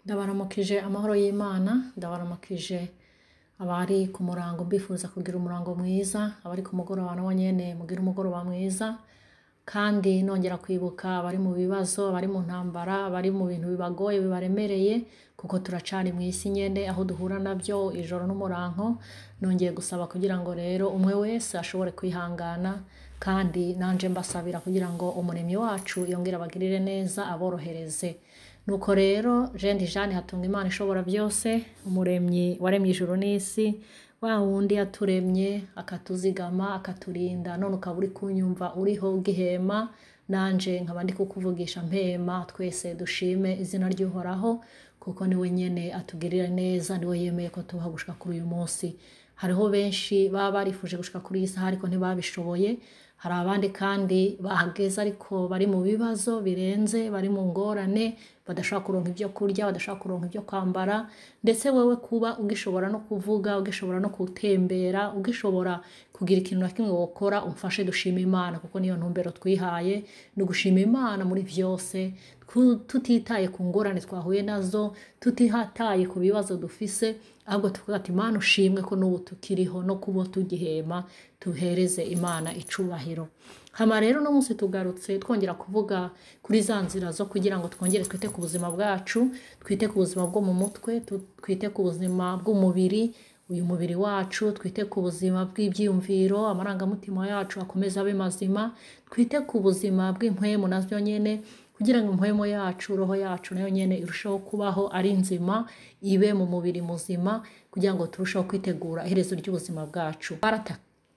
Ndabaramukije amahoro y'Imana, ndabaramukije abari ku murango mbifuza kugira umurango mwiza, abari ku mugoroba nabo nyene mugira umugoroba mwiza, kandi nongera kwibuka abari mu bibazo, abari mu ntambara, abari mu bintu bibagoye bibaremereye, kuko turacari mw'isi nyene aho duhura navyo ijoro n'umurango. Nongeye gusaba kugira ngo rero umwe wese ashobore kwihangana, kandi nanje mbasabira kugira ngo umuremyi wacu yongere abagirire neza aborohereze. Nuko rero Jendi Jane Hatunga Imana ishobora byose, umuremyi waremye ijuru n'isi, wa wundi yaturemye akatuzigama akaturinda, none ukaba uri kunyumva uriho ugihema, nanje nkaba ndi kukuvugisha mpema. Twese dushime izina ry'Uhoraho, kuko niwe nyene atugirira neza, niwe yemeye ko tubaho gushika kuri uyu munsi. Hariho benshi baba barifuje gushika kuri iyi saha ariko ntibabishoboye, hari abandi kandi bahageze ariko bari mu bibazo birenze, bari mu ngorane, badashobora kuronka ibyo kurya, badashobora kuronka ibyo kwambara. Ndetse wewe kuba ugishobora no kuvuga, ugishobora no gutembera, ugishobora kugira ikintu na kimwe wokora, umfashe dushima Imana, kuko niyo ntumbero twihaye, ni ugushima Imana muri vyose, tutitaye ku ngorane twahuye nazo, tutihataye ku bibazo dufise, ahubwo tuvuga ati Imana ushimwe ko n'ubu tukiriho, no kuba tugihema tuhereze Imana icubahiro. Hama rero no munsi tugarutse twongera kuvuga kuri za nzira zo kugira ngo twongere twite ku buzima bwacu, twite ku buzima bwo mu mutwe, twite ku buzima bw'umubiri, uyu mubiri wacu, twite ku buzima bw'ibyiyumviro, amarangamutima yacu akomeza abe mazima, twite ku buzima bw'impwemu navyo nyene, kugira ngo impwemu yacu, roho yacu nayo nyene irusheho kubaho ari nzima, ibe mu mubiri muzima, kugira ngo turusheho kwitegura iherezo ry'ubuzima bwacu.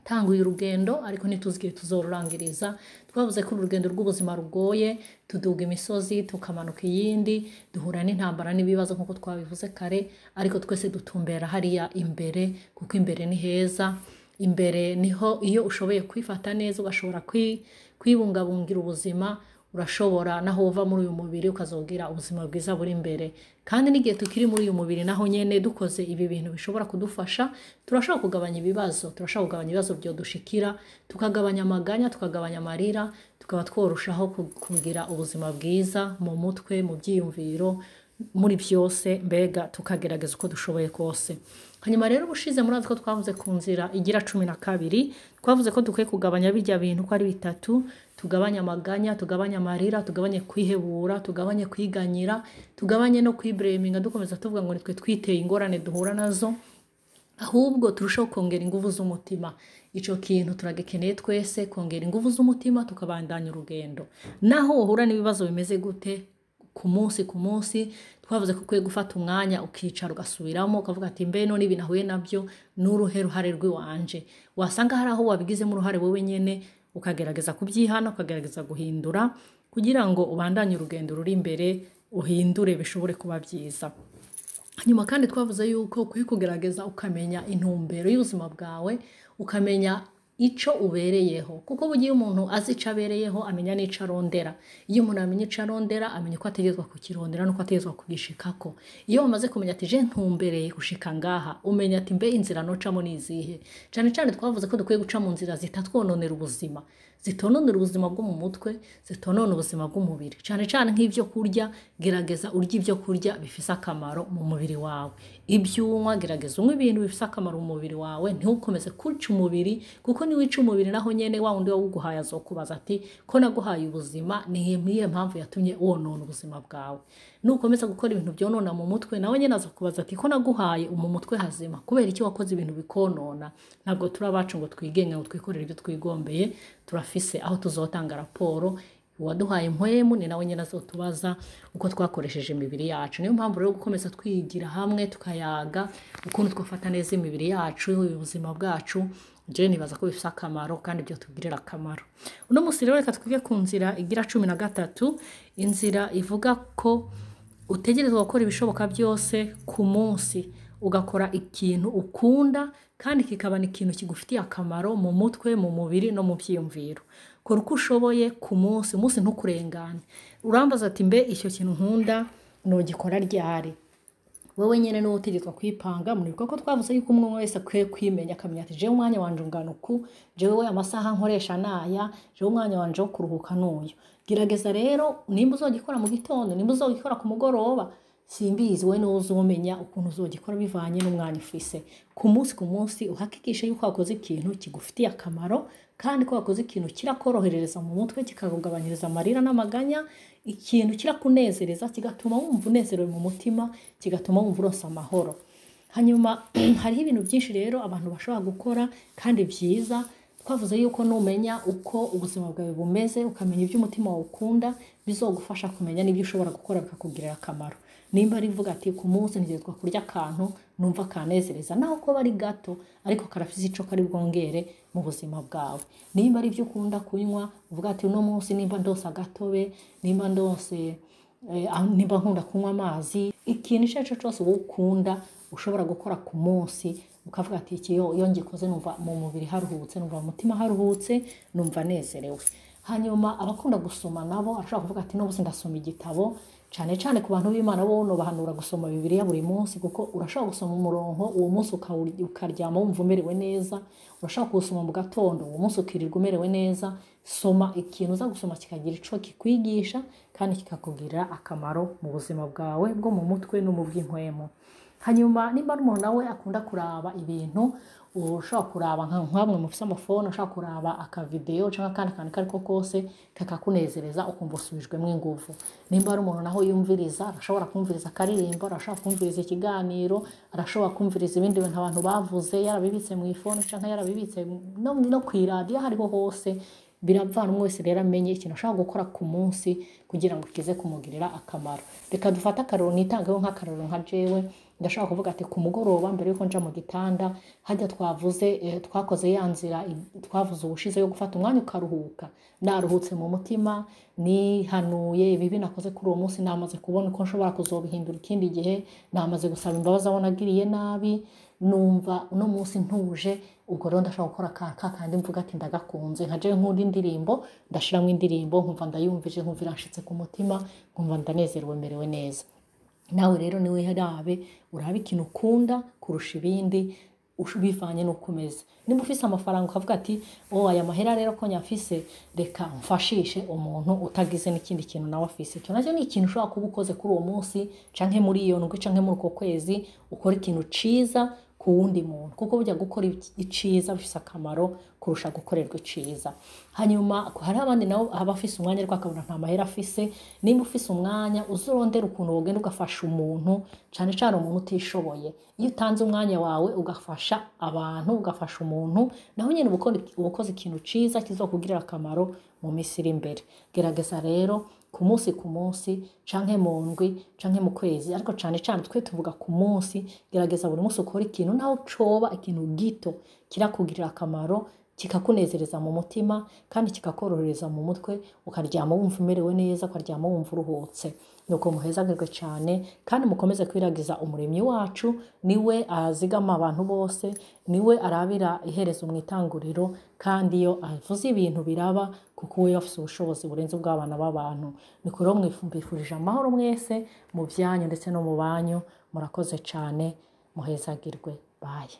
Tanguye urugendo ariko ntituzigire tuzorurangiriza. Twavuze ko urugendo rw'ubuzima rugoye, tuduga imisozi tukamanuka iyindi, duhura n'intambara n'ibibazo nkuko twabivuze kare, ariko twese dutumbera hariya imbere, kuko imbere ni heza. Imbere niho iyo ushoboye kwifata neza, ugashobora kwibungabungira ubuzima, urashobora naho uva muri uyu mubiri ukazogira ubuzima bwiza buri imbere. Kandi n'igihe tukiri muri uyu mubiri naho nyene dukoze ibi bintu bishobora kudufasha, turashobora kugabanya ibibazo, turashobora kugabanya ibibazo byo dushikira, tukagabanya amaganya, tukagabanya amarira, tukaba tworushaho kugira ubuzima bwiza mu mutwe, mu byiyumviro, muri byose, mbega tukagerageza uko dushoboye kose. Hanyuma rero ubushize murazi ko twavuze ku nzira igira 12, twavuze ko dukwiye kugabanya bijya bintu ko ari bitatu: tugabanya amaganya, tugabanya amarira, tugabanye kwihebura, tugabanye kwiganyira, tugabanye no kwibreminga, dukomeza tuvuga ngo nitwe twiteye ingorane duhura nazo, ahubwo turushaho kongera ingufu z'umutima. Ico kintu turagikeneye twese, kongera ingufu z'umutima, tukabandanya urugendo. Naho uhura n'ibibazo bimeze gute ku munsi, twavuze ko ukwiye gufata umwanya ukicara ugasubiramo, ukavuga ati mbe none ibi nahuye nabyo n'uruhare rw'iwanje. Wasanga hari aho wabigizemo uruhare wowe nyene, ukagerageza kubyihana, ukagerageza guhindura, kugira ngo ubandanye urugendo ruri imbere, uhindure bishobore kuba byiza. Hanyuma kandi twavuze yuko ukwiye kugerageza ukamenya intumbero y'ubuzima bwawe, ukamenya ico ubereyeho, kuko bugiye umuntu azi ico abereyeho amenya n'ico arondera. Iyo umuntu amenya ico arondera, amenya ko ategezwa kukirondera nuko ategezwa kugishikako. Iyo umaze kumenya ati je ntumbereye gushika ngaha, umenya ati mbe inzira nocamo nizihe. Cyane cyane twavuze ko dukwiye guca mu nzira zitatwononera ubuzima, zitononera ubuzima bwo mu mutwe, zitonona ubuzima bw'umubiri. Cyane cyane nk'ivyo kurya, gerageza urya ibyo kurya bifise akamaro mu mubiri wawe. Ibyunywa, gerageza unywe ibintu bifise akamaro mu mubiri wawe, ntukomeze kuca umubiri, kuko ni wica umubiri naho nyene wa wundi waguhaye azokubaza ati ko naguhaye ubuzima, niye mpamvu yatumye wonona ubuzima bwawe. Nukomeza gukora ibintu byonona mu mutwe, nawe nyene azokubaza ati ko naguhaye mu mutwe hazima, kubera iki wakoze ibintu bikonona. Ntabwo turabacu ngo twigenge ngo twikorere ibyo twigombeye, turafise aho tuzotanga raporo. Uwaduhaye impwemu ni nawe nyene azotubaza uko twakoresheje imibiri yacu. Niyo mpamvu rero gukomeza twigira hamwe, tukayaga ukuntu twafata neza imibiri yacu, ubuzima bwacu. Je nibaza ko bifise akamaro kandi byo tugirira akamaro. Uno musi rero reka twige ku nzira igira 13, inzira ivuga ko utegerezwa gukora ibishoboka byose ku munsi, ugakora ikintu ukunda kandi kikaba ni ikintu kigufitiye akamaro mu mutwe, mu mubiri no mu byiyumviro. Kora uko ushoboye ku munsi ntukurengane. Urambaza ati mbe icyo kintu nkunda nogikora ryari? Wewe nyene no utegetswe kwipanga. Muri ko twavuze yuko umwe wese akwiye kwimenya, akamenya ati je umwanya wanje ungana uku, jewe amasaha nkoresha naya, je umwanya wanje wo kuruhuka n'uyu. Gerageza rero nimba uzogikora mu gitondo, nimba uzogikora ku mugoroba, simbizi we n'uzomenya ukuntu uzogikora bivanye n'umwanya ufise ku munsi uhakikishe yuko wakoze ikintu kigufitiye akamaro kandi ko wakoze ikintu kirakorohereza mu mutwe kikakugabanyiriza amarira n'amaganya ikintu kirakunezereza kigatuma wumva unezerewe mu mutima kigatuma wumva uronse amahoro hanyuma hariho ibintu byinshi rero abantu bashobora gukora kandi byiza twavuze yuko numenya uko ubuzima bwawe bumeze ukamenya ibyo umutima wawe ukunda bizogufasha kumenya n'ibyo ushobora gukora bikakugirira akamaro nimba ari vuga ati ku munsi ntigezwa kurya akantu numva kanezereza naho ko bari gato ariko karafise ico kari bwongere mu buzima bwawe nimba ari byo ukunda kunywa uvuga ati uno munsi nimba ndose agatobe nimba ndose nimba nkunda kunywa amazi ikintu cyacu cyose ukunda ushobora gukora ku munsi ukavuga ati iki iyo ngikoze numva mu mubiri haruhutse numva mu mutima haruhutse numva nezerewe hanyuma abakunda gusoma nabo arashobora kuvuga ati no bose ndasoma igitabo cyane ku bantu b'Imana bo no bahanura gusoma Bibiliya buri munsi kuko urashobora gusoma umurongo uwo munsi ukaryama wumva umerewe neza urashobora gusoma mu gatondo uwo munsi ukirirwa umerewe neza soma ikintu uza gusoma kikagira ico kikwigisha kandi kikakugirira akamaro mu buzima bwawe bwo mu mutwe no mu bw'inkwemo hanyuma nimba umuntu nawe akunda kuraba ibintu ushobora kuraba nkamwe mufise amafone ushobora kuraba akavideo cyangwa kandi kantu kariko kose kakakunezereza ukumva usubijwemo ingufu nimba ari umuntu naho yumviriza arashobora kumviriza akaririmbo arashobora kumviriza ikiganiro arashobora kumviriza ibindi bintu abantu bavuze yarabibitse mu ifone cyangwa yarabibitse no kwiradiyo hariho hose biravana umwe wese rero amenye ikintu ashaka gukora ku munsi kugira ngo kize kumugirira akamaro reka dufata akaroro nitangeho nk'akaroro nka jewe ndashaka kuvuga ati ku mugoroba mbere yuko nja mu gitanda hajya twakoze yanzira twavuze ubushize yo gufata umwanya ukaruhuka naruhutse mu mutima nihanuye ibibi nakoze kuri uwo munsi namaze kubona uko nshobora kuzobihindura ikindi gihe namaze gusaba imbabazi abo nagiriye nabi numva uno munsi ntuje ubwo rero ndashaka gukora kandi mvuga ati ndagakunze nkaje nkunda indirimbo ndashiramo indirimbo nkumva ndayumvije nkumva iranshitse ku mutima nkumva ndanezerewe merewe neza nawe rero niwe harabe urabe ikintu ukunda kurusha ibindi bivanye n'uko umeze niba ufise amafaranga ukavuga ati aya mahera rero ko nyafise reka mfashishe umuntu utagize n'ikindi kintu nawe afise cyo nacyo ni ikintu ushobora kuba ukoze kuri uwo munsi canke muri iyo ndwi canke muri uko kwezi ukora ikintu ciza ku wundi muntu kuko burya gukora iciza bifise akamaro kurusha gukorerwa iciza hanyuma hari abandi nabo abafise umwanya ariko akabona nta mahera afise nimba ufise umwanya uzurondera ukuntu wogenda ugafasha umuntu cyane cyane umuntu utishoboye iyo utanze umwanya wawe ugafasha abantu ugafasha umuntu naho nyine ubukoze ikintu ciza kizokugirira akamaro mu minsi iri imbere gerageza rero ku munsi canke mu ndwi canke mu kwezi ariko cyane twe tuvuga ku munsi gerageza buri munsi ukora ikintu naho coba ikintu gito kirakugirira akamaro kikakunezereza mu mutima kandi kikakorohereza mu mutwe ukaryama wumva umerewe neza ukaryama wumva uruhutse nuko muhezagirwe cyane kandi mukomeze kwiragiza umuremyi wacu niwe azigama abantu bose niwe arabira iherezo mu itanguriro kandi iyo avuze ibintu biraba kuko we afite ubushobozi burenze ubw'abana b'abantu niko rero mwifurije amahoro mwese mu byanyu ndetse no mu banyu murakoze cyane muhezagirwe baye